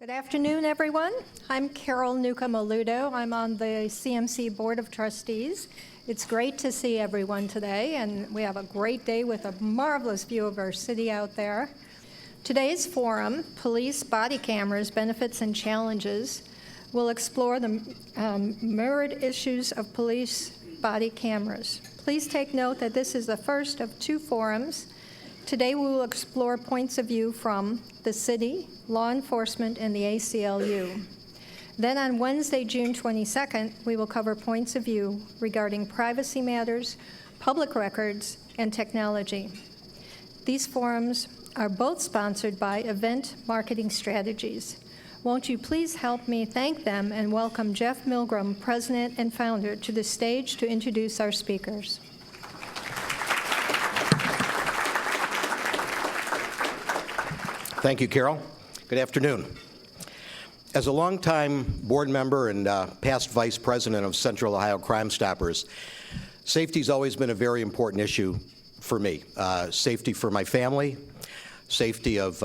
Good afternoon, everyone. I'm Carol Newcomb-Alutto. I'm on the CMC Board of Trustees. It's great to see everyone today, and we have a great day with a marvelous view of our city out there. Today's forum, Police Body Cameras, Benefits and Challenges, will explore the mirrored issues of police body cameras. Please take note that this is the first of two forums. Today we will explore points of view from the city, law enforcement, and the ACLU. Then on Wednesday, June 22nd, we will cover points of view regarding privacy matters, public records, and technology. These forums are both sponsored by Event Marketing Strategies. Won't you please help me thank them and welcome Jeff Milgrom, President and Founder, to the stage to introduce our speakers. Thank you, Carol. Good afternoon. As a longtime board member and past vice president of Central Ohio Crime Stoppers, safety's always been a very important issue for me. Safety for my family, safety of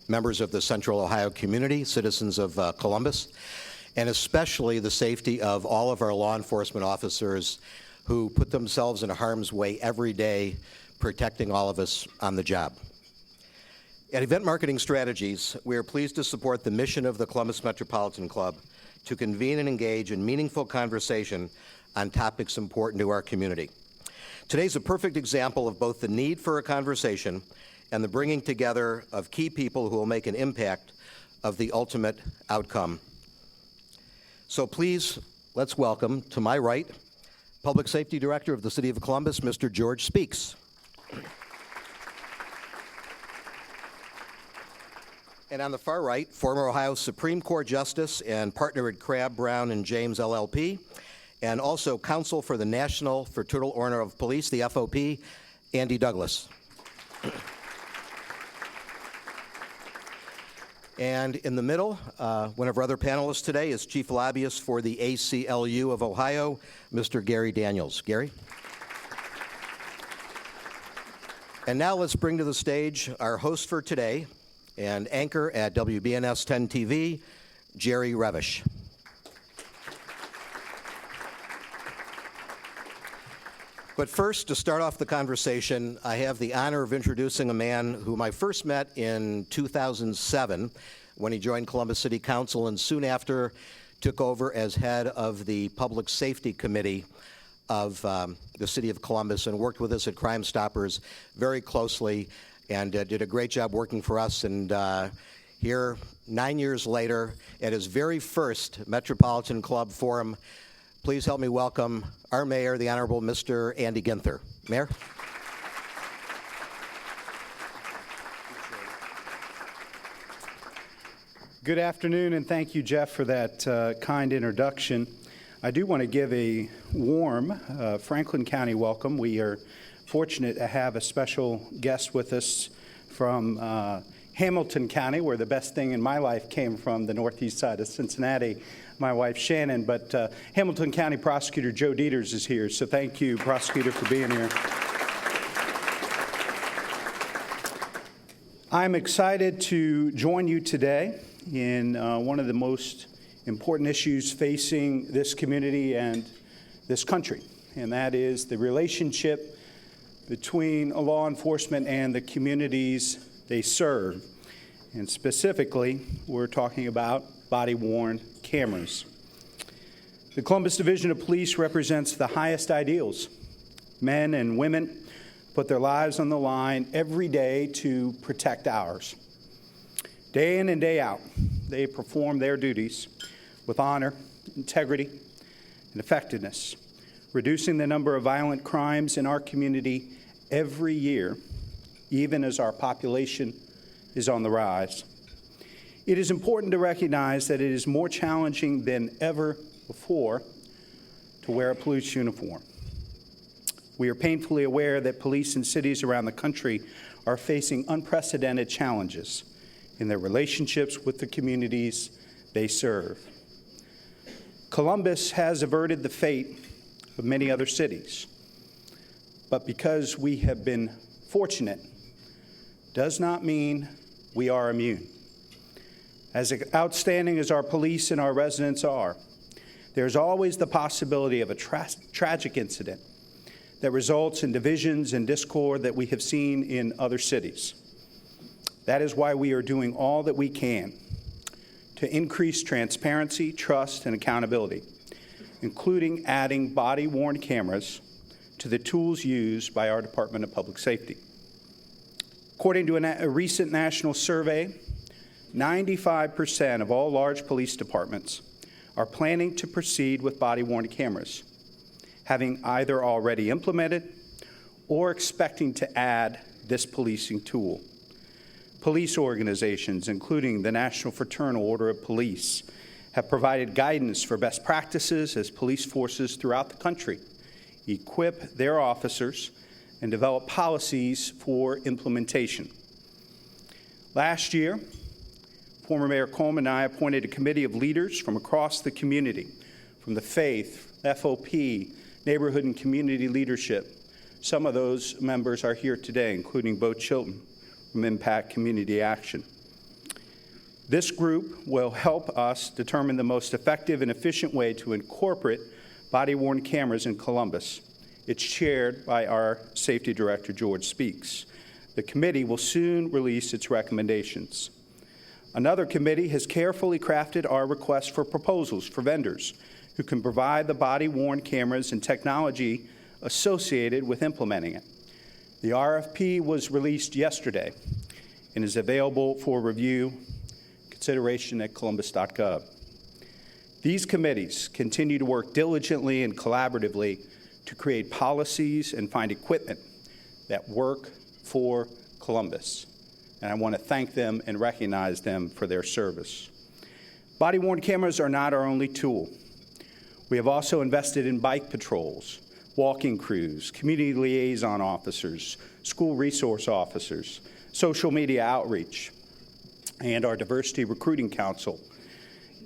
members of the Central Ohio community, citizens of Columbus, and especially the safety of all of our law enforcement officers who put themselves in harm's way every day, protecting all of us on the job. At Event Marketing Strategies, we are pleased to support the mission of the Columbus Metropolitan Club to convene and engage in meaningful conversation on topics important to our community. Today's a perfect example of both the need for a conversation and the bringing together of key people who will make an impact of the ultimate outcome. So please, let's welcome, to my right, Public Safety Director of the City of Columbus, Mr. George Speaks. And on the far right, former Ohio Supreme Court Justice and partner at Crabb, Brown & James LLP, and also counsel for the National Fraternal Order of Police, the FOP, Andy Douglas. And in the middle, one of our other panelists today is Chief Lobbyist for the ACLU of Ohio, Mr. Gary Daniels. Gary? And now let's bring to the stage our host for today and anchor at WBNS 10 TV, Jerry Revish. But first, to start off the conversation, I have the honor of introducing a man whom I first met in 2007 when he joined Columbus City Council and soon after took over as head of the Public Safety Committee of the City of Columbus and worked with us at Crime Stoppers very closely and did a great job working for us. And here, 9 years later, at his very first Metropolitan Club Forum, please help me welcome our mayor, the Honorable Mr. Andy Ginther. Mayor? Good afternoon, and thank you, Jeff, for that kind introduction. I do want to give a warm Franklin County welcome. We are fortunate to have a special guest with us from Hamilton County, where the best thing in my life came from, the northeast side of Cincinnati, my wife Shannon. But Hamilton County Prosecutor Joe Dieters is here, so thank you, Prosecutor, for being here. I'm excited to join you today in one of the most important issues facing this community and this country, and that is the relationship between law enforcement and the communities they serve. And specifically, we're talking about body-worn cameras. The Columbus Division of Police represents the highest ideals. Men and women put their lives on the line every day to protect ours. Day in and day out, they perform their duties with honor, integrity, and effectiveness, reducing the number of violent crimes in our community every year, even as our population is on the rise. It is important to recognize that it is more challenging than ever before to wear a police uniform. We are painfully aware that police in cities around the country are facing unprecedented challenges in their relationships with the communities they serve. Columbus has averted the fate of many other cities, but because we have been fortunate does not mean we are immune. As outstanding as our police and our residents are, there's always the possibility of a tragic incident that results in divisions and discord that we have seen in other cities. That is why we are doing all that we can to increase transparency, trust, and accountability, including adding body-worn cameras to the tools used by our Department of Public Safety. According to a recent national survey, 95% of all large police departments are planning to proceed with body-worn cameras, having either already implemented or expecting to add this policing tool. Police organizations, including the National Fraternal Order of Police, have provided guidance for best practices as police forces throughout the country equip their officers and develop policies for implementation. Last year, former Mayor Coleman and I appointed a committee of leaders from across the community, from the faith, FOP, neighborhood and community leadership. Some of those members are here today, including Bo Chilton from Impact Community Action. This group will help us determine the most effective and efficient way to incorporate body-worn cameras in Columbus. It's chaired by our Safety Director, George Speaks. The committee will soon release its recommendations. Another committee has carefully crafted our request for proposals for vendors who can provide the body-worn cameras and technology associated with implementing it. The RFP was released yesterday and is available for review, consideration at columbus.gov. These committees continue to work diligently and collaboratively to create policies and find equipment that work for Columbus. And I want to thank them and recognize them for their service. Body-worn cameras are not our only tool. We have also invested in bike patrols, walking crews, community liaison officers, school resource officers, social media outreach, and our Diversity Recruiting Council,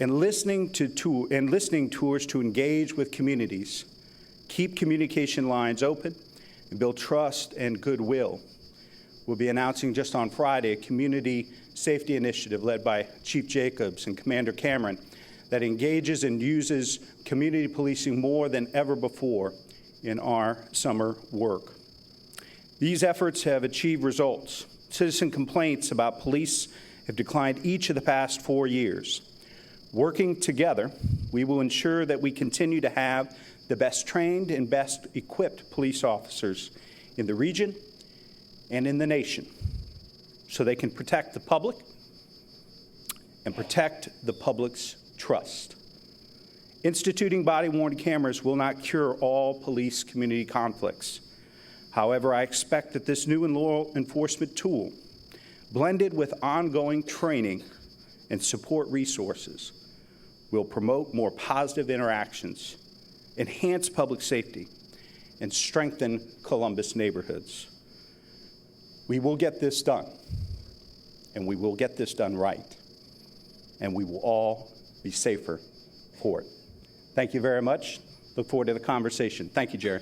and listening tours to engage with communities, keep communication lines open, and build trust and goodwill. We'll be announcing just on Friday a community safety initiative led by Chief Jacobs and Commander Cameron that engages and uses community policing more than ever before in our summer work. These efforts have achieved results. Citizen complaints about police have declined each of the past 4 years. Working together, we will ensure that we continue to have the best trained and best equipped police officers in the region and in the nation so they can protect the public and protect the public's trust. Instituting body-worn cameras will not cure all police community conflicts. However, I expect that this new law enforcement tool, blended with ongoing training and support resources, will promote more positive interactions, enhance public safety, and strengthen Columbus neighborhoods. We will get this done, and we will get this done right, and we will all be safer for it. Thank you very much. Look forward to the conversation. Thank you, Jerry.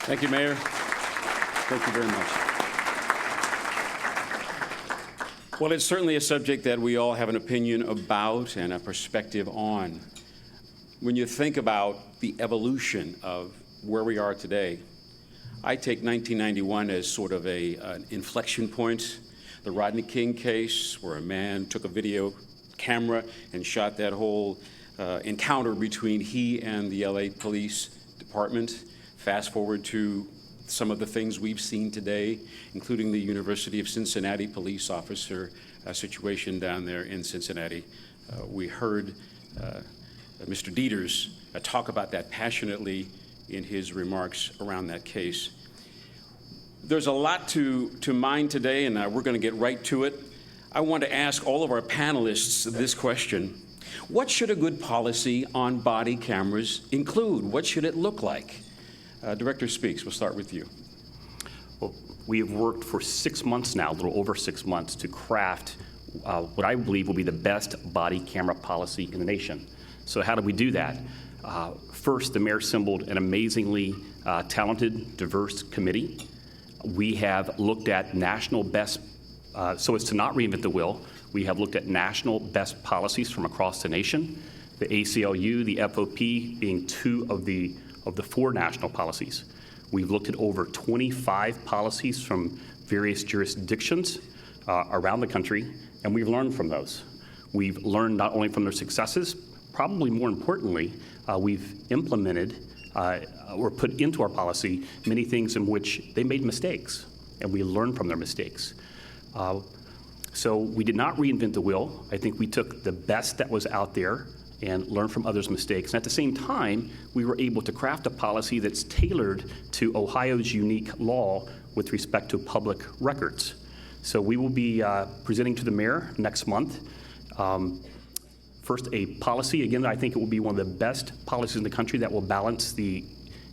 Thank you, Mayor. Thank you very much. Well, it's certainly a subject that we all have an opinion about and a perspective on. When you think about the evolution of where we are today, I take 1991 as sort of an inflection point. The Rodney King case, where a man took a video camera and shot that whole encounter between he and the LA Police Department. Fast forward to some of the things we've seen today, including the University of Cincinnati police officer situation down there in Cincinnati. We heard Mr. Dieters talk about that passionately in his remarks around that case. There's a lot to mine today, and we're going to get right to it. I want to ask all of our panelists this question. What should a good policy on body cameras include? What should it look like? Director Speaks, we'll start with you. Well, we have worked for 6 months now, a little over 6 months, to craft what I believe will be the best body camera policy in the nation. So how do we do that? First, the mayor assembled an amazingly talented, diverse committee. We have looked at national best, so as to not reinvent the wheel. We have looked at national best policies from across the nation, the ACLU, the FOP being two of the 4 national policies. We've looked at over 25 policies from various jurisdictions around the country, and we've learned from those. We've learned not only from their successes, probably more importantly, we've implemented or put into our policy many things in which they made mistakes, and we learned from their mistakes. So we did not reinvent the wheel. I think we took the best that was out there and learned from others' mistakes. And at the same time, we were able to craft a policy that's tailored to Ohio's unique law with respect to public records. So we will be presenting to the mayor next month. First, a policy. Again, I think it will be one of the best policies in the country that will balance the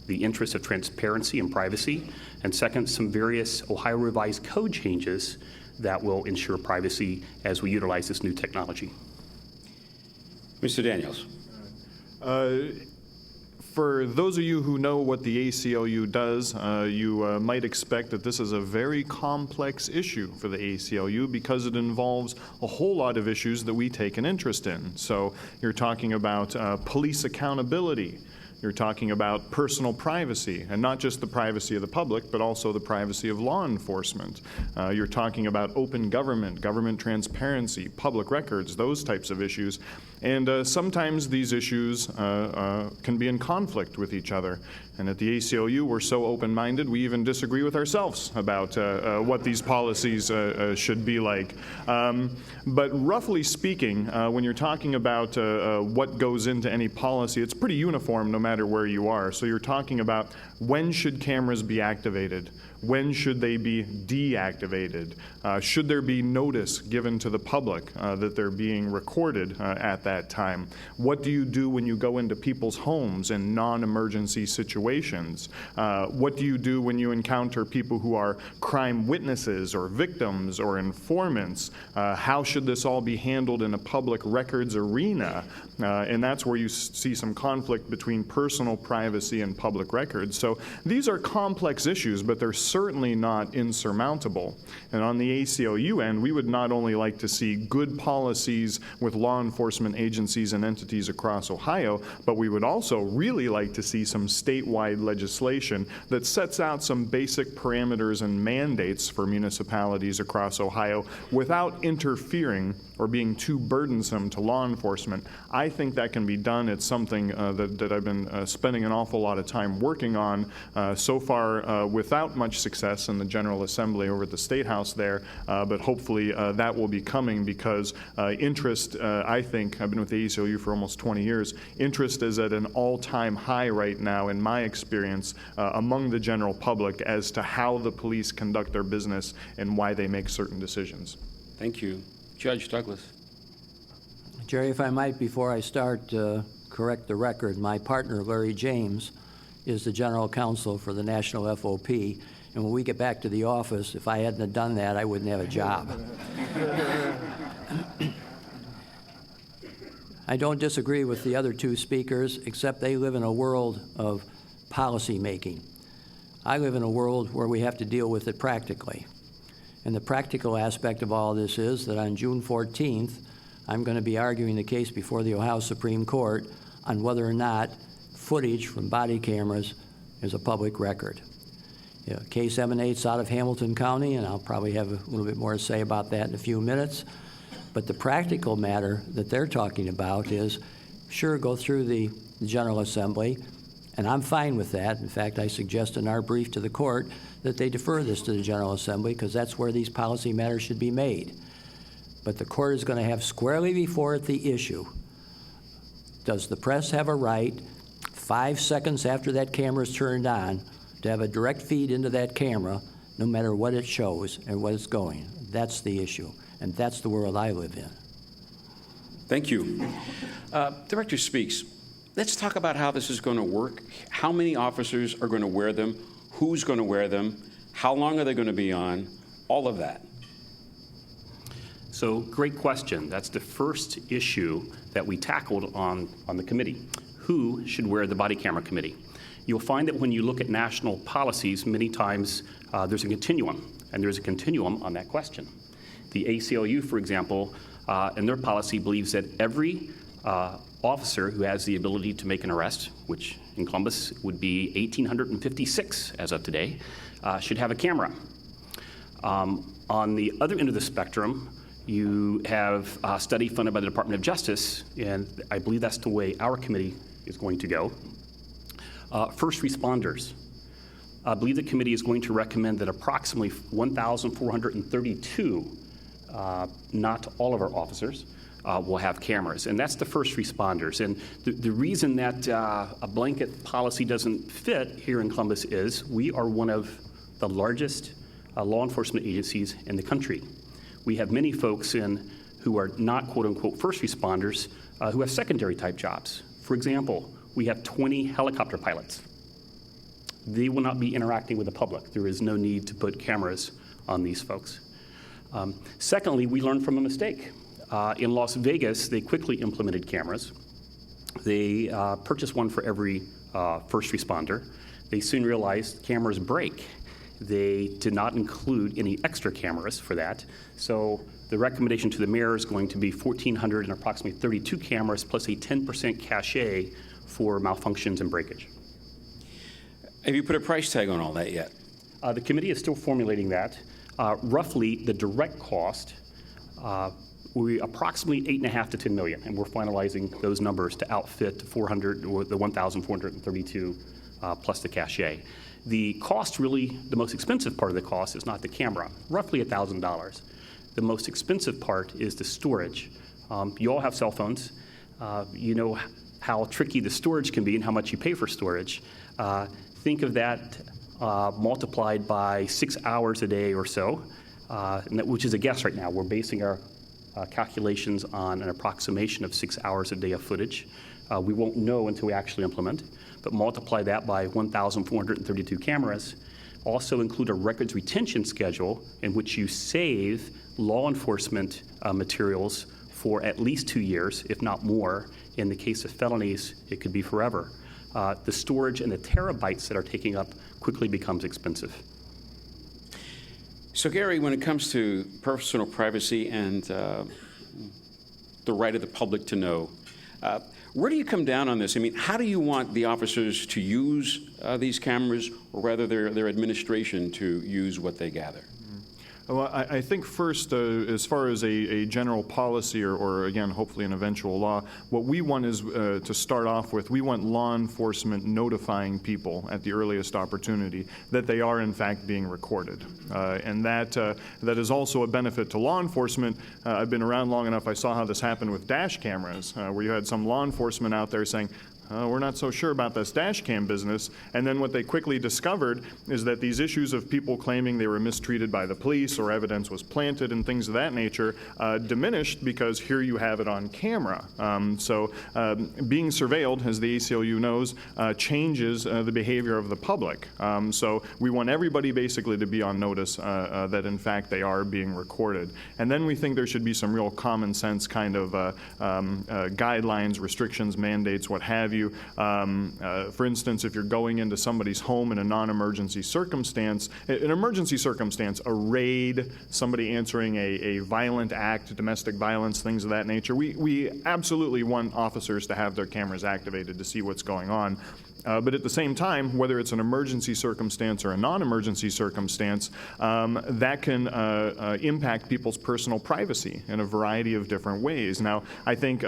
interests of transparency and privacy. And second, some various Ohio Revised Code changes that will ensure privacy as we utilize this new technology. Mr. Daniels. For those of you who know what the ACLU does, you might expect that this is a very complex issue for the ACLU because it involves a whole lot of issues that we take an interest in. So you're talking about police accountability. You're talking about personal privacy, and not just the privacy of the public, but also the privacy of law enforcement. You're talking about open government, government transparency, public records, those types of issues. And sometimes these issues can be in conflict with each other. And at the ACLU, we're so open-minded, we even disagree with ourselves about what these policies should be like. But roughly speaking, when you're talking about what goes into any policy, it's pretty uniform no matter where you are. So you're talking about when should cameras be activated? When should they be deactivated? Should there be notice given to the public that they're being recorded at that time? What do you do when you go into people's homes in non-emergency situations? What do you do when you encounter people who are crime witnesses or victims or informants? How should this all be handled in a public records arena? And that's where you see some conflict between personal privacy and public records. So these are complex issues, but they're certainly not insurmountable. And on the ACLU end, we would not only like to see good policies with law enforcement agencies and entities across Ohio, but we would also really like to see some statewide legislation that sets out some basic parameters and mandates for municipalities across Ohio without interfering or being too burdensome to law enforcement. I think that can be done. It's something that I've been spending an awful lot of time working on so far without much success in the General Assembly over at the State House there, but hopefully that will be coming because interest, I think, I've been with the ACLU for almost 20 years, interest is at an all-time high right now in my experience among the general public as to how the police conduct their business and why they make certain decisions. Thank you. Judge Douglas. Jerry, if I might, before I start, correct the record. My partner, Larry James, is the general counsel for the National FOP. And when we get back to the office, if I hadn't have done that, I wouldn't have a job. I don't disagree with the other two speakers, except they live in a world of policy making. I live in a world where we have to deal with it practically. And the practical aspect of all this is that on June 14th, I'm going to be arguing the case before the Ohio Supreme Court on whether or not footage from body cameras is a public record. You know, case emanates out of Hamilton County, and I'll probably have a little bit more to say about that in a few minutes. But the practical matter that they're talking about is, sure, go through the General Assembly, and I'm fine with that. In fact, I suggest in our brief to the court that they defer this to the General Assembly because that's where these policy matters should be made. But the court is going to have squarely before it the issue, does the press have a right 5 seconds after that camera is turned on to have a direct feed into that camera no matter what it shows and what it's going? That's the issue, and that's the world I live in. Thank you. Director Speaks, let's talk about how this is going to work. How many officers are going to wear them? Who's going to wear them? How long are they going to be on? All of that. So great question. That's the first issue that we tackled on the committee. Who should wear the body camera committee? You'll find that when you look at national policies, many times there's a continuum, and there's a continuum on that question. The ACLU, for example, in their policy believes that every officer who has the ability to make an arrest, which in Columbus would be 1,856 as of today, should have a camera. On the other end of the spectrum, you have a study funded by the Department of Justice, and I believe that's the way our committee is going to go. First responders. I believe the committee is going to recommend that approximately 1,432, not all of our officers, will have cameras, and that's the first responders. And the reason that a blanket policy doesn't fit here in Columbus is we are one of the largest law enforcement agencies in the country. We have many folks who are not quote-unquote first responders who have secondary type jobs. For example, we have 20 helicopter pilots. They will not be interacting with the public. There is no need to put cameras on these folks. Secondly, we learned from a mistake. In Las Vegas, they quickly implemented cameras. They purchased one for every first responder. They soon realized cameras break. They did not include any extra cameras for that. So the recommendation to the mayor is going to be 1,400 and approximately 32 cameras plus a 10% cachet for malfunctions and breakage. Have you put a price tag on all that yet? The committee is still formulating that. Roughly, the direct cost will be approximately $8.5 to $10 million, and we're finalizing those numbers to outfit the 1,432 plus the cachet. The cost, really, the most expensive part of the cost is not the camera, roughly $1,000. The most expensive part is the storage. You all have cell phones. You know how tricky the storage can be and how much you pay for storage. Think of that multiplied by 6 hours a day or so, which is a guess right now. We're basing our calculations on an approximation of 6 hours a day of footage. We won't know until we actually implement, but multiply that by 1,432 cameras. Also include a records retention schedule in which you save law enforcement materials for at least 2 years, if not more. In the case of felonies, it could be forever. The storage and the terabytes that are taking up quickly becomes expensive. So, Gary, when it comes to personal privacy and the right of the public to know, where do you come down on this? I mean, how do you want the officers to use these cameras, or rather their administration to use what they gather? Well, I think first, as far as a general policy or again, hopefully an eventual law, what we want is to start off with, we want law enforcement notifying people at the earliest opportunity that they are in fact being recorded. And that is also a benefit to law enforcement. I've been around long enough, I saw how this happened with dash cameras, where you had some law enforcement out there saying, we're not so sure about this dash cam business. And then what they quickly discovered is that these issues of people claiming they were mistreated by the police or evidence was planted and things of that nature diminished because here you have it on camera. So being surveilled, as the ACLU knows, changes the behavior of the public. So we want everybody basically to be on notice that in fact they are being recorded. And then we think there should be some real common sense kind of guidelines, restrictions, mandates, what have you. For instance, if you're going into somebody's home in a non-emergency circumstance, an emergency circumstance, a raid, somebody answering a violent act, domestic violence, things of that nature, we absolutely want officers to have their cameras activated to see what's going on. But at the same time, whether it's an emergency circumstance or a non-emergency circumstance, that can impact people's personal privacy in a variety of different ways. Now, I think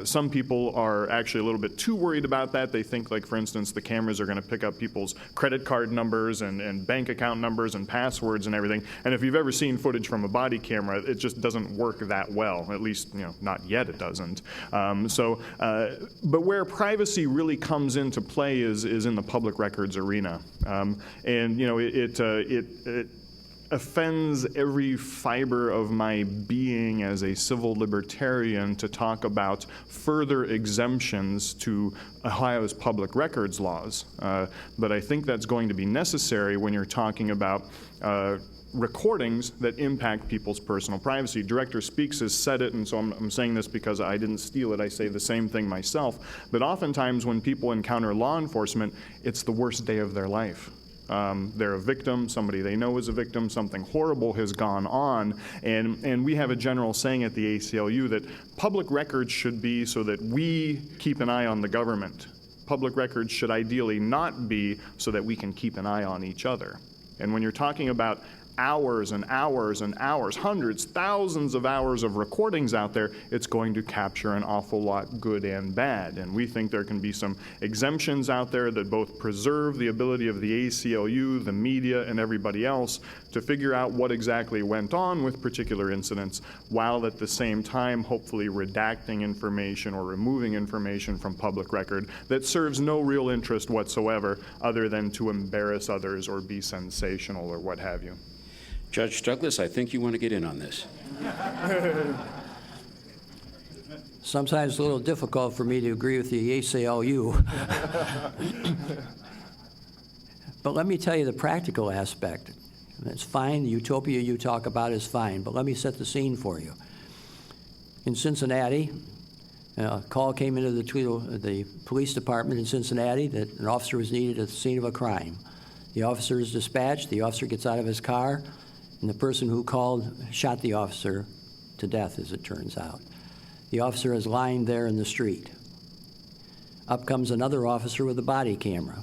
some people are actually a little bit too worried about that. They think, like, for instance, the cameras are going to pick up people's credit card numbers and bank account numbers and passwords and everything. And if you've ever seen footage from a body camera, it just doesn't work that well. At least, not yet it doesn't. But where privacy really comes into play is in the public records arena. It offends every fiber of my being as a civil libertarian to talk about further exemptions to Ohio's public records laws. But I think that's going to be necessary when you're talking about recordings that impact people's personal privacy. Director Speaks has said it, and so I'm saying this because I didn't steal it. I say the same thing myself. But oftentimes when people encounter law enforcement, it's the worst day of their life. they're a victim, somebody they know is a victim, something horrible has gone on, and we have a general saying at the ACLU that public records should be so that we keep an eye on the government. Public records should ideally not be so that we can keep an eye on each other. And when you're talking about hours and hours and hours, hundreds, thousands of hours of recordings out there, it's going to capture an awful lot, good and bad. And we think there can be some exemptions out there that both preserve the ability of the ACLU, the media, and everybody else to figure out what exactly went on with particular incidents, while at the same time hopefully redacting information or removing information from public record that serves no real interest whatsoever other than to embarrass others or be sensational or what have you. Judge Douglas, I think you want to get in on this. Sometimes it's a little difficult for me to agree with the ACLU. But let me tell you the practical aspect. It's fine, the utopia you talk about is fine, but let me set the scene for you. In Cincinnati, a call came into the police department in Cincinnati that an officer was needed at the scene of a crime. The officer is dispatched, the officer gets out of his car, and the person who called shot the officer to death, as it turns out. The officer is lying there in the street. Up comes another officer with a body camera,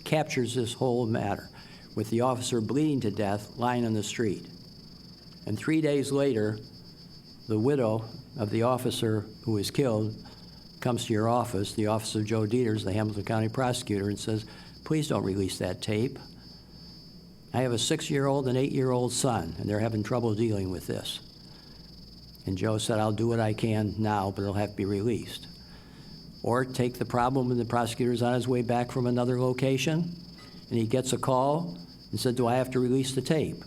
captures this whole matter, with the officer bleeding to death, lying on the street. And 3 days later, the widow of the officer who was killed comes to your office, the office of Joe Dieters, the Hamilton County prosecutor, and says, please don't release that tape. I have a 6-year-old and 8-year-old son, and they're having trouble dealing with this. And Joe said, I'll do what I can now, but it'll have to be released. Or take the problem when the prosecutor's on his way back from another location, and he gets a call and said, do I have to release the tape?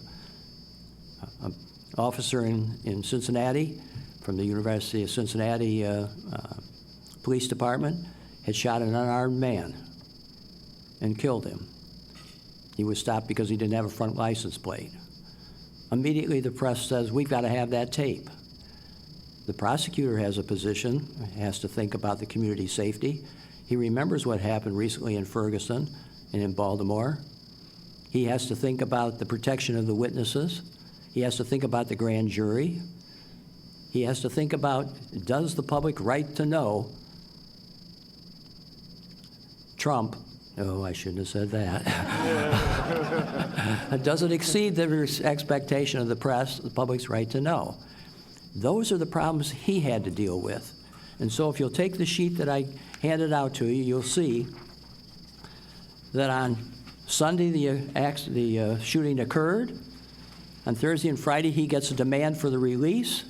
An officer in Cincinnati, from the University of Cincinnati Police Department, had shot an unarmed man and killed him. He was stopped because he didn't have a front license plate. Immediately the press says, we've got to have that tape. The prosecutor has a position, has to think about the community safety. He remembers what happened recently in Ferguson and in Baltimore. He has to think about the protection of the witnesses. He has to think about the grand jury. He has to think about, does the public right to know Trump, oh, I shouldn't have said that. Does it exceed the expectation of the press, the public's right to know? Those are the problems he had to deal with. And so if you'll take the sheet that I handed out to you, you'll see that on Sunday the shooting occurred. On Thursday and Friday he gets a demand for the release.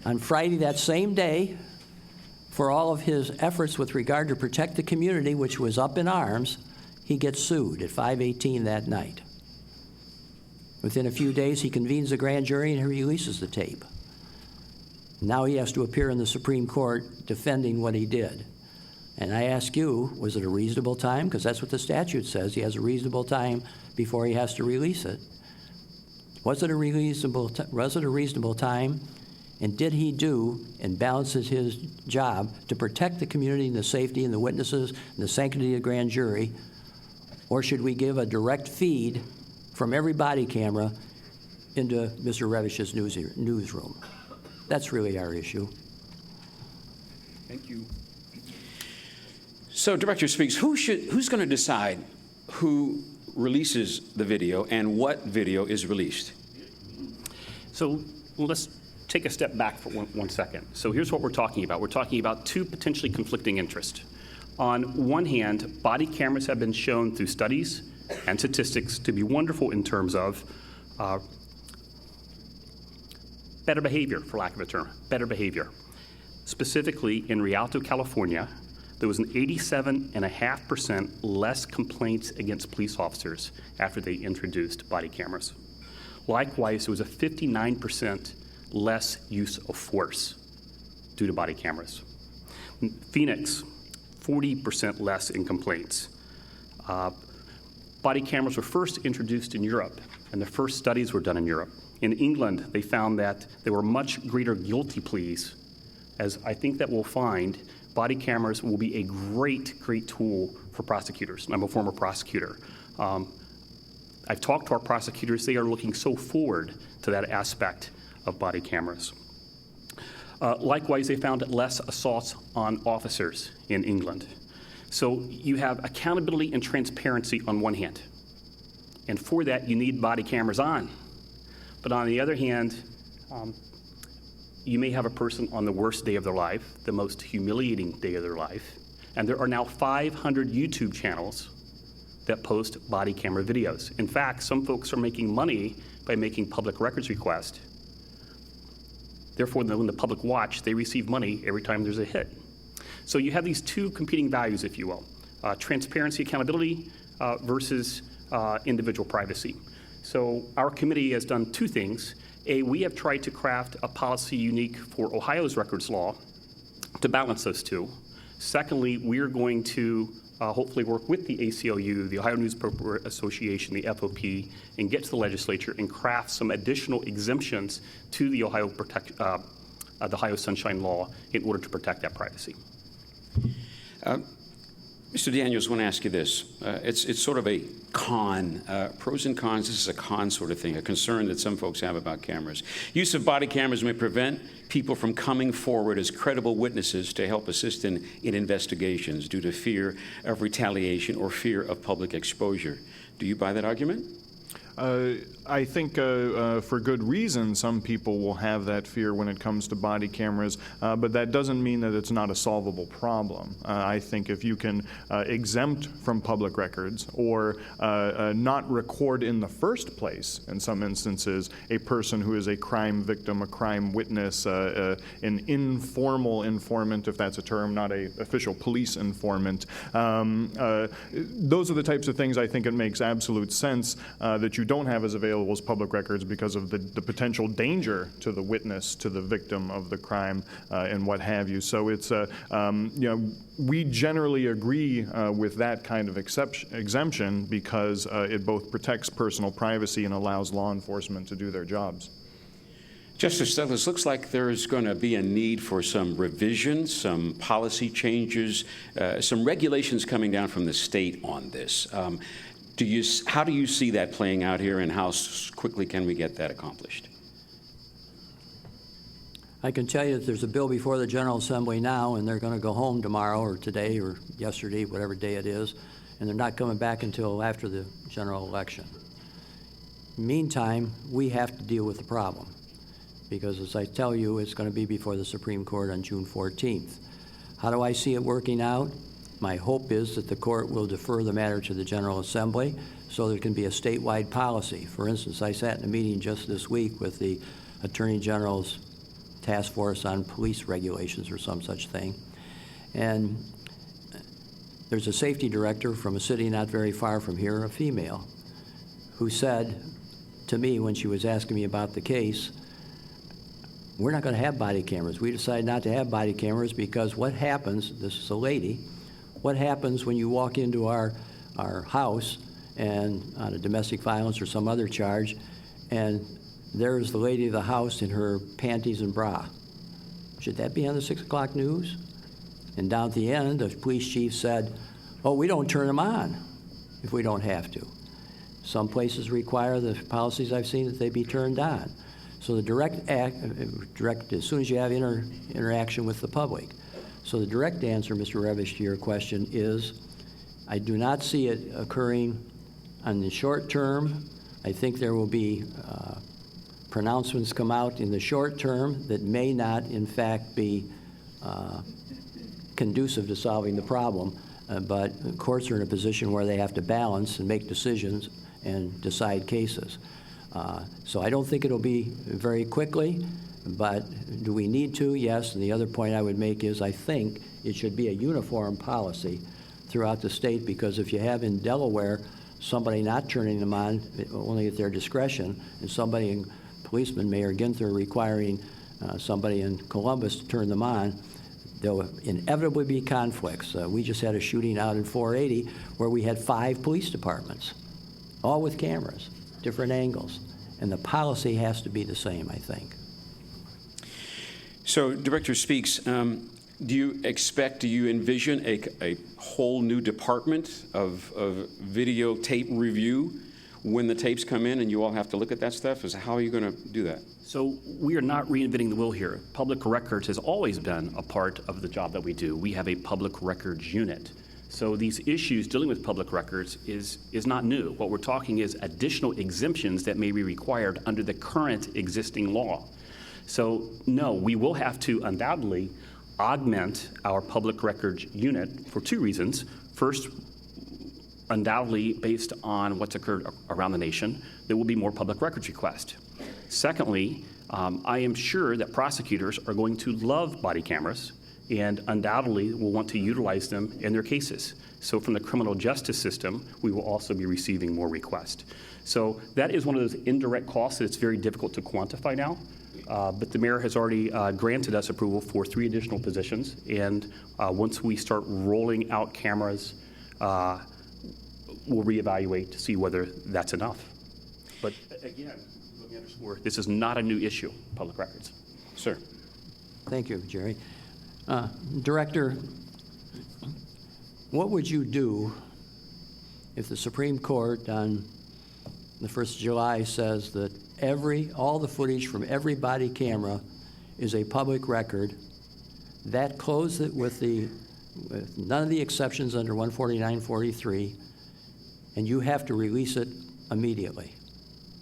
On Friday that same day, for all of his efforts with regard to protect the community, which was up in arms, he gets sued at 5:18 that night. Within a few days, he convenes a grand jury and he releases the tape. Now he has to appear in the Supreme Court defending what he did. And I ask you, was it a reasonable time? Because that's what the statute says. He has a reasonable time before he has to release it. Was it a reasonable time? And did he do and balances his job to protect the community and the safety and the witnesses and the sanctity of the grand jury? Or should we give a direct feed from every body camera into Mr. Revish's newsroom? That's really our issue. Thank you. So, Director Speaks, who's going to decide who releases the video and what video is released? So let's take a step back for one second. So here's what we're talking about. We're talking about two potentially conflicting interests. On one hand, body cameras have been shown through studies and statistics to be wonderful in terms of better behavior, for lack of a term, better behavior. Specifically, in Rialto, California, there was an 87.5% less complaints against police officers after they introduced body cameras. Likewise, there was a 59% less use of force due to body cameras. Phoenix, 40% less in complaints. Body cameras were first introduced in Europe, and the first studies were done in Europe. In England, they found that there were much greater guilty pleas, as I think that we'll find body cameras will be a great tool for prosecutors. I'm a former prosecutor. I've talked to our prosecutors. They are looking so forward to that aspect of body cameras. Likewise, they found less assaults on officers in England. So you have accountability and transparency on one hand. And for that, you need body cameras on. But on the other hand, you may have a person on the worst day of their life, the most humiliating day of their life, and there are now 500 YouTube channels that post body camera videos. In fact, some folks are making money by making public records requests. Therefore, when the public watch, they receive money every time there's a hit. So you have these two competing values, if you will, transparency, accountability versus individual privacy. So our committee has done two things. We have tried to craft a policy unique for Ohio's records law to balance those two. Secondly, we're going to hopefully work with the ACLU, the Ohio Newspaper Association, the FOP, and get to the legislature and craft some additional exemptions to the Ohio Sunshine Law in order to protect that privacy. Mr. Daniels, I want to ask you this. It's sort of a con, pros and cons. This is a con sort of thing, a concern that some folks have about cameras. Use of body cameras may prevent people from coming forward as credible witnesses to help assist in investigations due to fear of retaliation or fear of public exposure. Do you buy that argument? I think for good reason some people will have that fear when it comes to body cameras, but that doesn't mean that it's not a solvable problem. I think if you can exempt from public records or not record in the first place, in some instances, a person who is a crime victim, a crime witness, an informal informant, if that's a term, not an official police informant, those are the types of things I think it makes absolute sense that you don't have as available as public records because of the potential danger to the witness, to the victim of the crime, and what have you. So it's, we generally agree with that kind of exemption because it both protects personal privacy and allows law enforcement to do their jobs. Justice Douglas, looks like there's going to be a need for some revisions, some policy changes, some regulations coming down from the state on this. How do you see that playing out here, and how quickly can we get that accomplished? I can tell you that there's a bill before the General Assembly now, and they're going to go home tomorrow or today or yesterday, whatever day it is, and they're not coming back until after the general election. Meantime, we have to deal with the problem because, as I tell you, it's going to be before the Supreme Court on June 14th. How do I see it working out? My hope is that the court will defer the matter to the General Assembly so there can be a statewide policy. For instance, I sat in a meeting just this week with the Attorney General's task force on police regulations or some such thing. And there's a safety director from a city not very far from here, a female, who said to me when she was asking me about the case, we're not going to have body cameras. We decided not to have body cameras because what happens, this is a lady, what happens when you walk into our house and on a domestic violence or some other charge, and there's the lady of the house in her panties and bra? Should that be on the 6 o'clock news? And down at the end, the police chief said, oh, we don't turn them on if we don't have to. Some places require, the policies I've seen, that they be turned on. So the direct as soon as you have interaction with the public. So the direct answer, Mr. Revish, to your question is, I do not see it occurring on the short term. I think there will be pronouncements come out in the short term that may not, in fact, be conducive to solving the problem. But courts are in a position where they have to balance and make decisions and decide cases. So I don't think it'll be very quickly, but do we need to? Yes. And the other point I would make is I think it should be a uniform policy throughout the state, because if you have in Delaware somebody not turning them on only at their discretion, and somebody in Policeman Mayor Ginther requiring somebody in Columbus to turn them on, there'll inevitably be conflicts. We just had a shooting out in 480 where we had 5 police departments, all with cameras, different angles. And the policy has to be the same, I think. So, Director Speaks, Do you envision a whole new department of videotape review when the tapes come in and you all have to look at that stuff? How are you going to do that? So we are not reinventing the wheel here. Public records has always been a part of the job that we do. We have a public records unit. So these issues dealing with public records is not new. What we're talking is additional exemptions that may be required under the current existing law. So no, we will have to undoubtedly augment our public records unit for two reasons. First, undoubtedly based on what's occurred around the nation, there will be more public records requests. Secondly, I am sure that prosecutors are going to love body cameras and undoubtedly will want to utilize them in their cases. So from the criminal justice system, we will also be receiving more requests. So that is one of those indirect costs that it's very difficult to quantify now. But the mayor has already granted us approval for 3 additional positions. And once we start rolling out cameras, we'll reevaluate to see whether that's enough. But again, let me underscore, this is not a new issue, public records. Sir. Thank you, Jerry. Director, what would you do if the Supreme Court on the 1st of July says that all the footage from every body camera is a public record, that closes it with none of the exceptions under 149.43, and you have to release it immediately,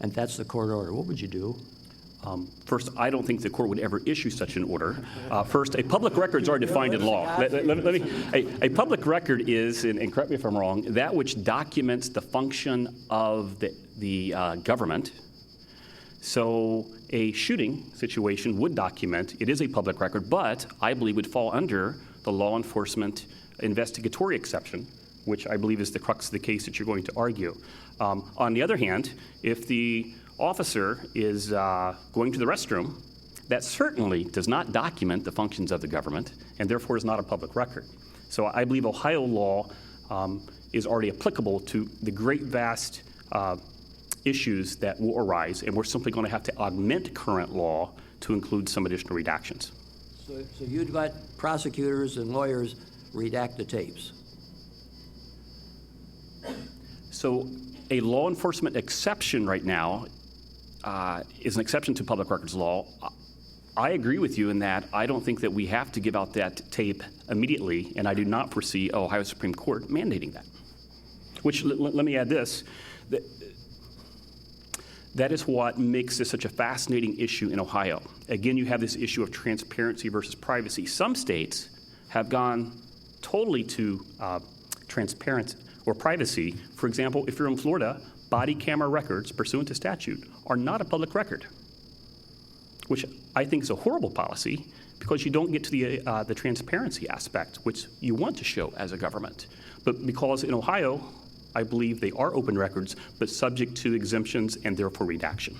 and that's the court order? What would you do? First, I don't think the court would ever issue such an order. First, a public records are defined in law. A public record is, and correct me if I'm wrong, that which documents the function of the government. So a shooting situation would document, it is a public record, but I believe would fall under the law enforcement investigatory exception, which I believe is the crux of the case that you're going to argue. On the other hand, if the officer is going to the restroom, that certainly does not document the functions of the government and therefore is not a public record. So I believe Ohio law is already applicable to the great vast issues that will arise, and we're simply going to have to augment current law to include some additional redactions. So you'd let prosecutors and lawyers redact the tapes? So a law enforcement exception right now is an exception to public records law. I agree with you in that I don't think that we have to give out that tape immediately, and I do not foresee Ohio Supreme Court mandating that. Which, let me add this, that is what makes this such a fascinating issue in Ohio. Again, you have this issue of transparency versus privacy. Some states have gone totally to transparency or privacy. For example, if you're in Florida, body camera records pursuant to statute are not a public record, which I think is a horrible policy because you don't get to the transparency aspect, which you want to show as a government. But because in Ohio, I believe they are open records, but subject to exemptions and therefore redaction.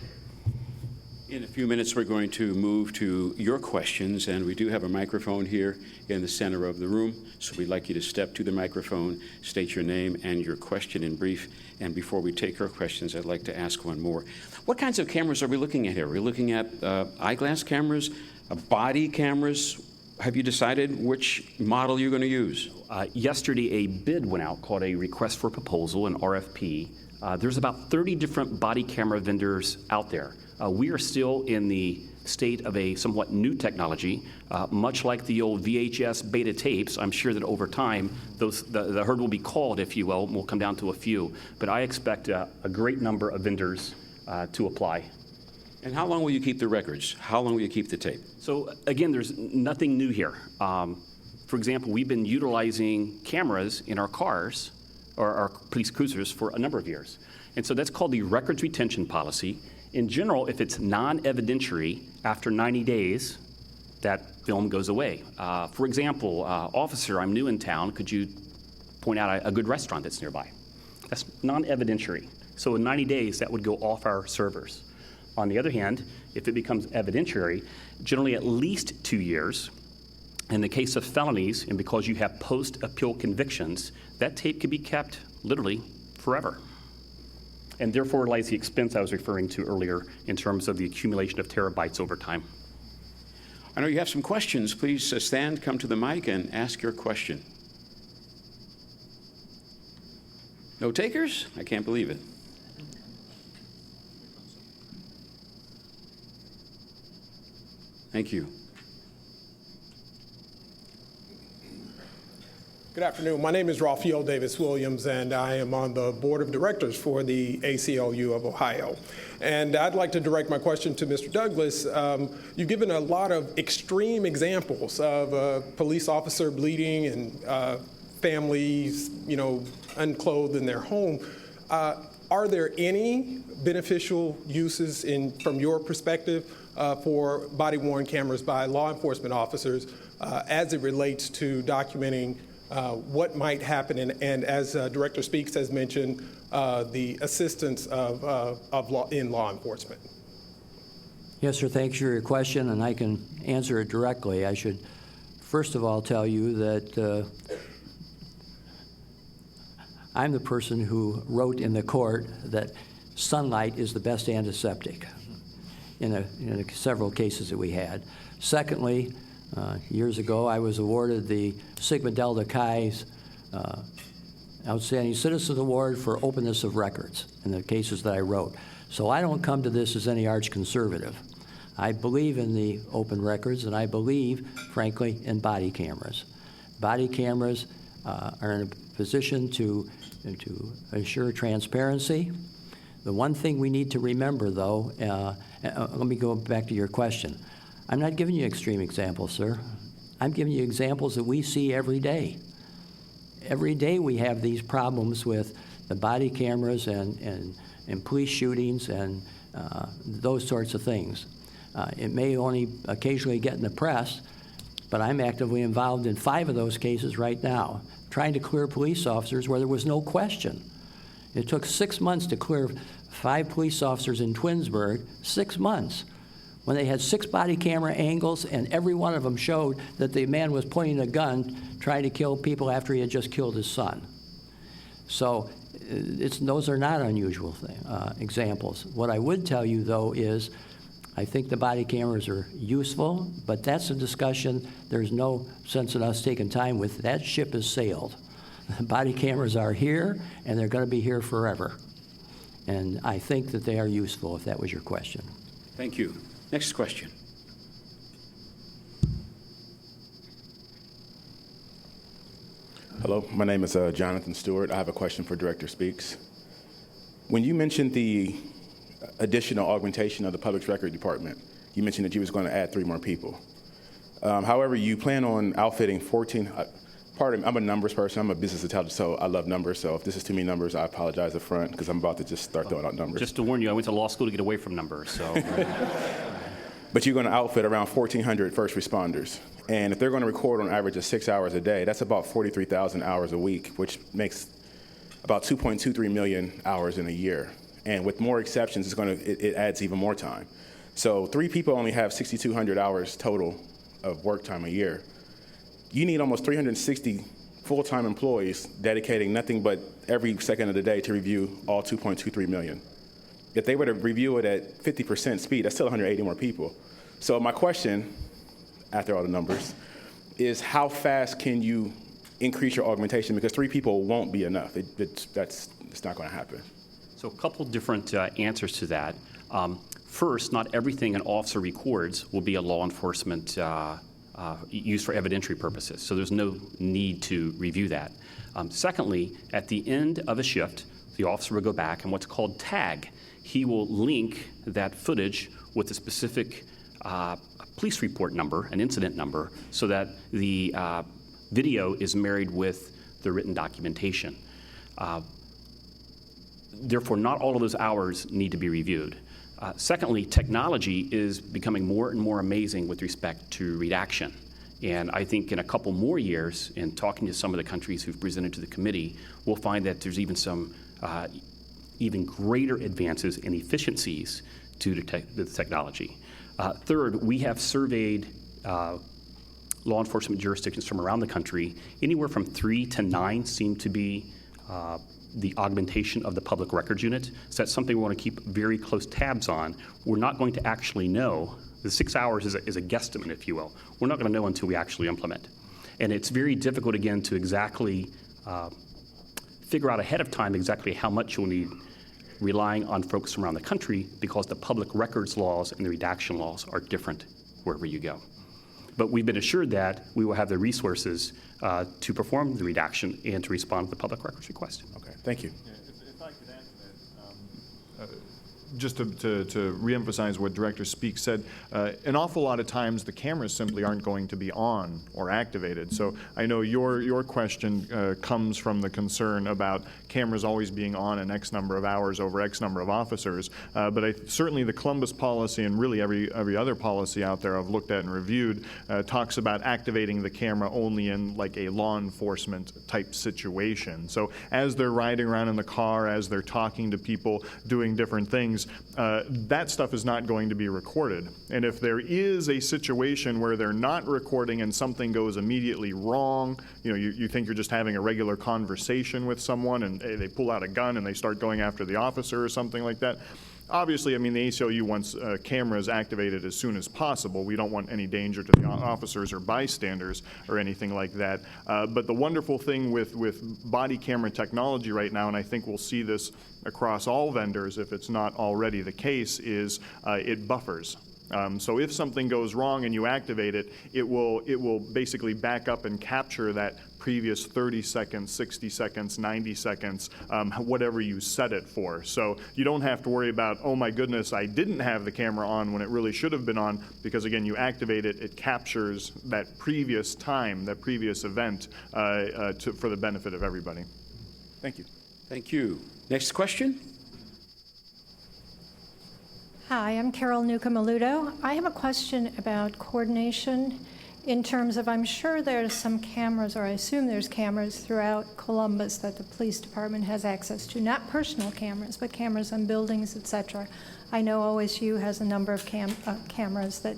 In a few minutes, we're going to move to your questions, and we do have a microphone here in the center of the room, so we'd like you to step to the microphone, state your name and your question in brief. And before we take your questions, I'd like to ask one more. What kinds of cameras are we looking at here? Are we looking at eyeglass cameras, body cameras? Have you decided which model you're going to use? Yesterday, a bid went out called a request for proposal, an RFP. There's about 30 different body camera vendors out there. We are still in the state of a somewhat new technology, much like the old VHS beta tapes. I'm sure that over time, the herd will be called, if you will, and we'll come down to a few. But I expect a great number of vendors to apply. And how long will you keep the records? How long will you keep the tape? So again, there's nothing new here. For example, we've been utilizing cameras in our cars or our police cruisers for a number of years. And so that's called the records retention policy. In general, if it's non-evidentiary, after 90 days, that film goes away. For example, officer, I'm new in town. Could you point out a good restaurant that's nearby? That's non-evidentiary. So in 90 days, that would go off our servers. On the other hand, if it becomes evidentiary, generally at least 2 years. In the case of felonies, and because you have post-appeal convictions, that tape can be kept literally forever. And therefore lies the expense I was referring to earlier in terms of the accumulation of terabytes over time. I know you have some questions. Please stand, come to the mic, and ask your question. No takers? I can't believe it. Thank you. Good afternoon. My name is Raphael Davis Williams, and I am on the board of directors for the ACLU of Ohio. And I'd like to direct my question to Mr. Douglas. You've given a lot of extreme examples of a police officer bleeding and families, unclothed in their home. Are there any beneficial uses from your perspective for body-worn cameras by law enforcement officers as it relates to documenting what might happen, and as Director Speaks has mentioned, the assistance of law enforcement? Yes, sir. Thanks for your question, and I can answer it directly. I should first of all tell you that I'm the person who wrote in the court that sunlight is the best antiseptic in several cases that we had. Secondly, years ago, I was awarded the Sigma Delta Chi's Outstanding Citizen Award for openness of records in the cases that I wrote. So I don't come to this as any arch conservative. I believe in the open records, and I believe, frankly, in body cameras. Body cameras are in a position to ensure transparency. The one thing we need to remember, though, let me go back to your question. I'm not giving you extreme examples, sir. I'm giving you examples that we see every day. Every day we have these problems with the body cameras and police shootings and those sorts of things. It may only occasionally get in the press, but I'm actively involved in 5 of those cases right now, trying to clear police officers where there was no question. It took 6 months to clear 5 police officers in Twinsburg, 6 months, when they had 6 body camera angles, and every one of them showed that the man was pointing a gun trying to kill people after he had just killed his son. So those are not unusual examples. What I would tell you, though, is I think the body cameras are useful, but that's a discussion there's no sense in us taking time with. That ship has sailed. The body cameras are here, and they're going to be here forever. And I think that they are useful, if that was your question. Thank you. Next question. Hello, my name is Jonathan Stewart. I have a question for Director Speaks. When you mentioned the additional augmentation of the Public Record Department, you mentioned that you was going to add 3 more people. However, you plan on outfitting 14, I'm a numbers person, I'm a business intelligence, so I love numbers, so if this is too many numbers, I apologize up front, because I'm about to just start throwing out numbers. Just to warn you, I went to law school to get away from numbers, so. But you're going to outfit around 1,400 first responders. And if they're going to record on average of 6 hours a day, that's about 43,000 hours a week, which makes about 2.23 million hours in a year. And with more exceptions, it adds even more time. So 3 people only have 6,200 hours total of work time a year. You need almost 360 full-time employees dedicating nothing but every second of the day to review all 2.23 million. If they were to review it at 50% speed, that's still 180 more people. So my question, after all the numbers, is how fast can you increase your augmentation? Because 3 people won't be enough. It's not going to happen. So a couple different answers to that. First, not everything an officer records will be a law enforcement used for evidentiary purposes, so there's no need to review that. Secondly, at the end of a shift, the officer will go back and what's called tag. He will link that footage with a specific police report number, an incident number, so that the video is married with the written documentation. Therefore, not all of those hours need to be reviewed. Secondly, technology is becoming more and more amazing with respect to redaction. And I think in a couple more years, in talking to some of the countries who've presented to the committee, we'll find that there's even some even greater advances in efficiencies to the technology. Third, we have surveyed law enforcement jurisdictions from around the country. Anywhere from 3 to 9 seem to be the augmentation of the public records unit. So that's something we want to keep very close tabs on. We're not going to actually know. The 6 hours is a guesstimate, if you will. We're not going to know until we actually implement. And it's very difficult, again, to exactly figure out ahead of time exactly how much you'll need, relying on folks from around the country, because the public records laws and the redaction laws are different wherever you go. But we've been assured that we will have the resources to perform the redaction and to respond to the public records request. Okay, thank you. If I could add to that, just to reemphasize what Director Speak said, an awful lot of times the cameras simply aren't going to be on or activated. So I know your question comes from the concern about cameras always being on an X number of hours over X number of officers. But certainly the Columbus policy and really every other policy out there I've looked at and reviewed talks about activating the camera only in like a law enforcement type situation. So as they're riding around in the car, as they're talking to people, doing different things, that stuff is not going to be recorded. And if there is a situation where they're not recording and something goes immediately wrong, you think you're just having a regular conversation with someone and they pull out a gun and they start going after the officer or something like that. Obviously, I mean, the ACLU wants cameras activated as soon as possible. We don't want any danger to the officers or bystanders or anything like that. But the wonderful thing with body camera technology right now, and I think we'll see this across all vendors if it's not already the case, is it buffers. So if something goes wrong and you activate it, it will basically back up and capture that previous 30 seconds, 60 seconds, 90 seconds, whatever you set it for. So you don't have to worry about, oh my goodness, I didn't have the camera on when it really should have been on, because again, you activate it, it captures that previous time, that previous event for the benefit of everybody. Thank you. Thank you. Next question. Hi, I'm Carol Newcomb-Alutto. I have a question about coordination in terms of, I'm sure there's some cameras, or I assume there's cameras throughout Columbus that the police department has access to, not personal cameras, but cameras on buildings, et cetera. I know OSU has a number of cameras that,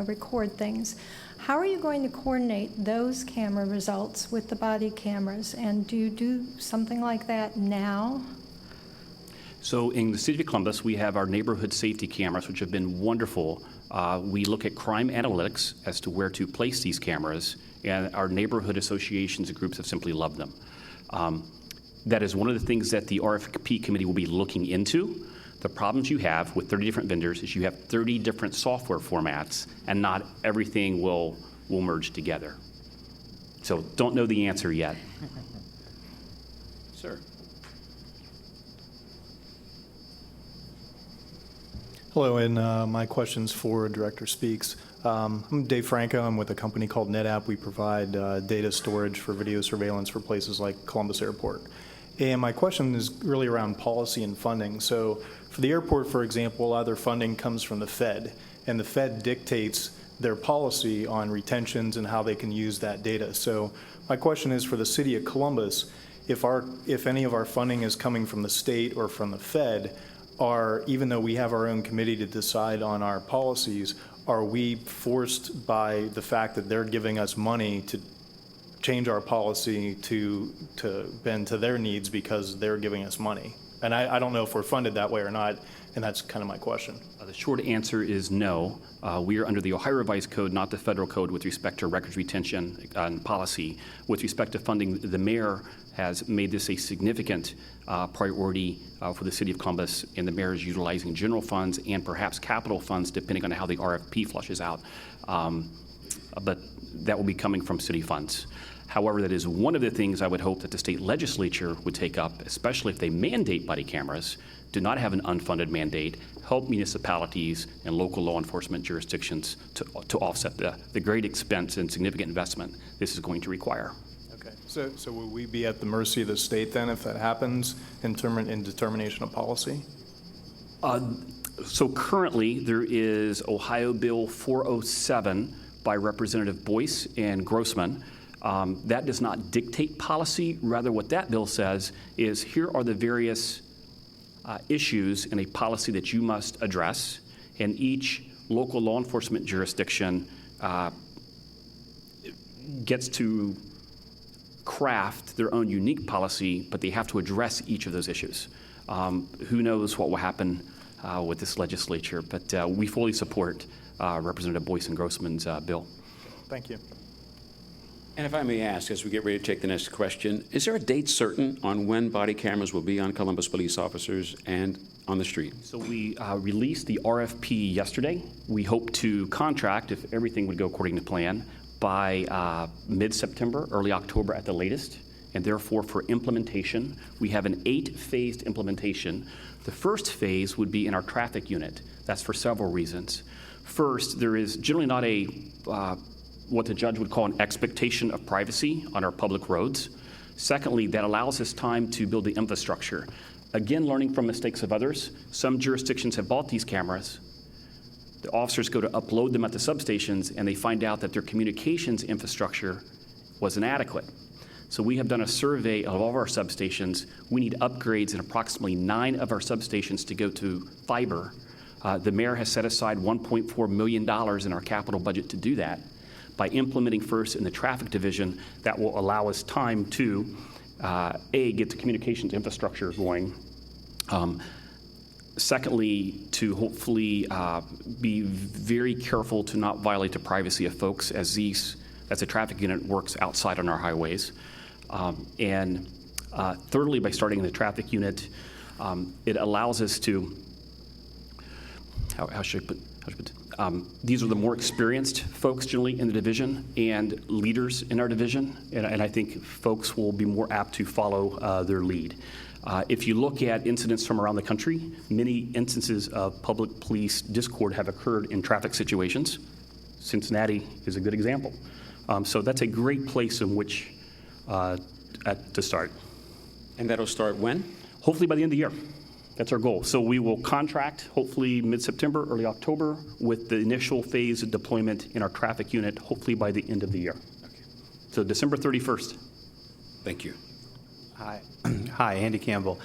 record things. How are you going to coordinate those camera results with the body cameras? And do you do something like that now? So in the city of Columbus, we have our neighborhood safety cameras, which have been wonderful. We look at crime analytics as to where to place these cameras, and our neighborhood associations and groups have simply loved them. That is one of the things that the RFP committee will be looking into. The problems you have with 30 different vendors is you have 30 different software formats, and not everything will merge together. So don't know the answer yet. Sir. Hello, and my question's for Director Speaks. I'm Dave Franco. I'm with a company called NetApp. We provide data storage for video surveillance for places like Columbus Airport. And my question is really around policy and funding. So for the airport, for example, a lot of their funding comes from the Fed, and the Fed dictates their policy on retentions and how they can use that data. So my question is, for the city of Columbus, if any of our funding is coming from the state or from the Fed, even though we have our own committee to decide on our policies, are we forced by the fact that they're giving us money to change our policy to bend to their needs because they're giving us money? And I don't know if we're funded that way or not, and that's kind of my question. The short answer is no. We are under the Ohio Revised Code, not the federal code, with respect to records retention and policy. With respect to funding, the mayor has made this a significant priority for the city of Columbus, and the mayor is utilizing general funds and perhaps capital funds, depending on how the RFP flushes out. But that will be coming from city funds. However, that is one of the things I would hope that the state legislature would take up, especially if they mandate body cameras, do not have an unfunded mandate, help municipalities and local law enforcement jurisdictions to offset the great expense and significant investment this is going to require. Okay, so will we be at the mercy of the state then if that happens in determination of policy? So currently there is Ohio Bill 407 by Representative Boyce and Grossman. That does not dictate policy. Rather, what that bill says is, here are the various issues in a policy that you must address, and each local law enforcement jurisdiction gets to craft their own unique policy, but they have to address each of those issues. Who knows what will happen with this legislature, but we fully support Representative Boyce and Grossman's bill. Thank you. And if I may ask, as we get ready to take the next question, is there a date certain on when body cameras will be on Columbus police officers and on the street? So we released the RFP yesterday. We hope to contract, if everything would go according to plan, by mid-September, early October at the latest. And therefore, for implementation, we have an 8-phased implementation. The first phase would be in our traffic unit. That's for several reasons. First, there is generally not a what the judge would call an expectation of privacy on our public roads. Secondly, that allows us time to build the infrastructure. Again, learning from mistakes of others, some jurisdictions have bought these cameras. The officers go to upload them at the substations, and they find out that their communications infrastructure was inadequate. So we have done a survey of all of our substations. We need upgrades in approximately 9 of our substations to go to fiber. The mayor has set aside $1.4 million in our capital budget to do that. By implementing first in the traffic division, that will allow us time to, get the communications infrastructure going. Secondly, to hopefully be very careful to not violate the privacy of folks as the traffic unit works outside on our highways. And thirdly, by starting in the traffic unit, it allows us to, how should I put it? These are the more experienced folks generally in the division and leaders in our division, and I think folks will be more apt to follow their lead. If you look at incidents from around the country, many instances of public police discord have occurred in traffic situations. Cincinnati is a good example. So that's a great place in which to start. And that'll start when? Hopefully by the end of the year. That's our goal. So we will contract, hopefully mid-September, early October, with the initial phase of deployment in our traffic unit, hopefully by the end of the year. Okay. So December 31st. Thank you. Hi, Andy Campbell.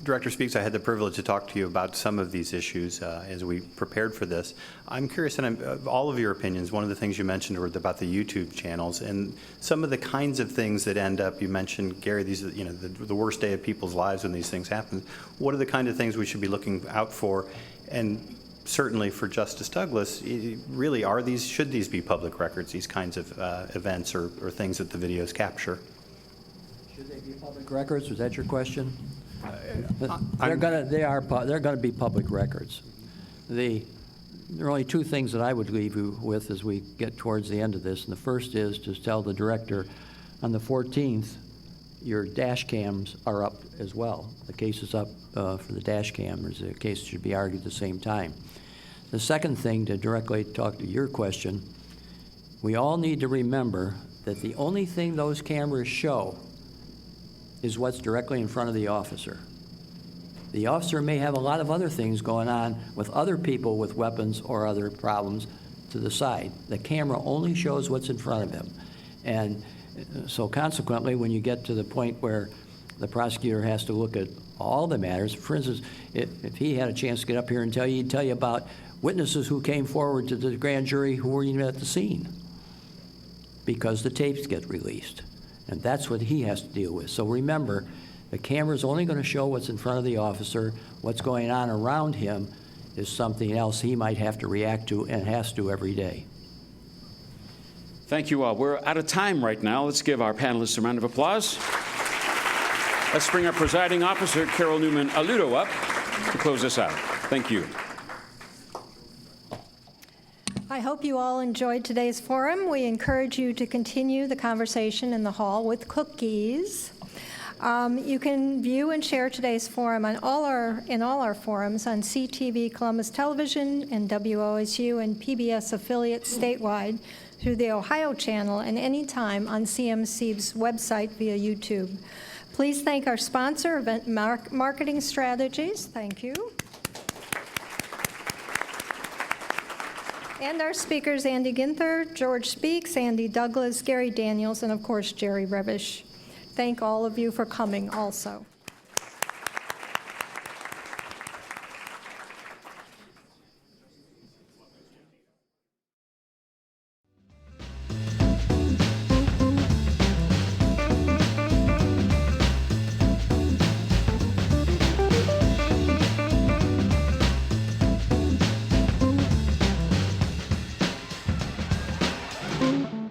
Director Speaks, I had the privilege to talk to you about some of these issues as we prepared for this. I'm curious, and all of your opinions. One of the things you mentioned were about the YouTube channels and some of the kinds of things that end up. You mentioned, Gary, these the worst day of people's lives when these things happen. What are the kind of things we should be looking out for? And certainly for Justice Douglas, really, should these be public records? These kinds of events or things that the videos capture. Should they be public records? Was that your question? They're going to be public records. There are only 2 things that I would leave you with as we get towards the end of this. And the first is to tell the director on the 14th, your dash cams are up as well. The case is up for the dash cameras. The case should be argued at the same time. The second thing, to directly talk to your question, we all need to remember that the only thing those cameras show is what's directly in front of the officer. The officer may have a lot of other things going on with other people with weapons or other problems to the side. The camera only shows what's in front of him. And so consequently, when you get to the point where the prosecutor has to look at all the matters, for instance, if he had a chance to get up here and tell you, he'd tell you about witnesses who came forward to the grand jury who weren't even at the scene because the tapes get released. And that's what he has to deal with. So remember, the camera's only going to show what's in front of the officer. What's going on around him is something else he might have to react to and has to every day. Thank you all. We're out of time right now. Let's give our panelists a round of applause. Let's bring our presiding officer, Carol Newcomb-Alutto, up to close us out. Thank you. I hope you all enjoyed today's forum. We encourage you to continue the conversation in the hall with cookies. You can view and share today's forum in all our forums on CTV Columbus Television and WOSU and PBS affiliates statewide through the Ohio channel and anytime on CMC's website via YouTube. Please thank our sponsor, Event Marketing Strategies. Thank you. And our speakers, Andy Ginther, George Speaks, Andy Douglas, Gary Daniels, and of course, Jerry Revish. Thank all of you for coming also. you.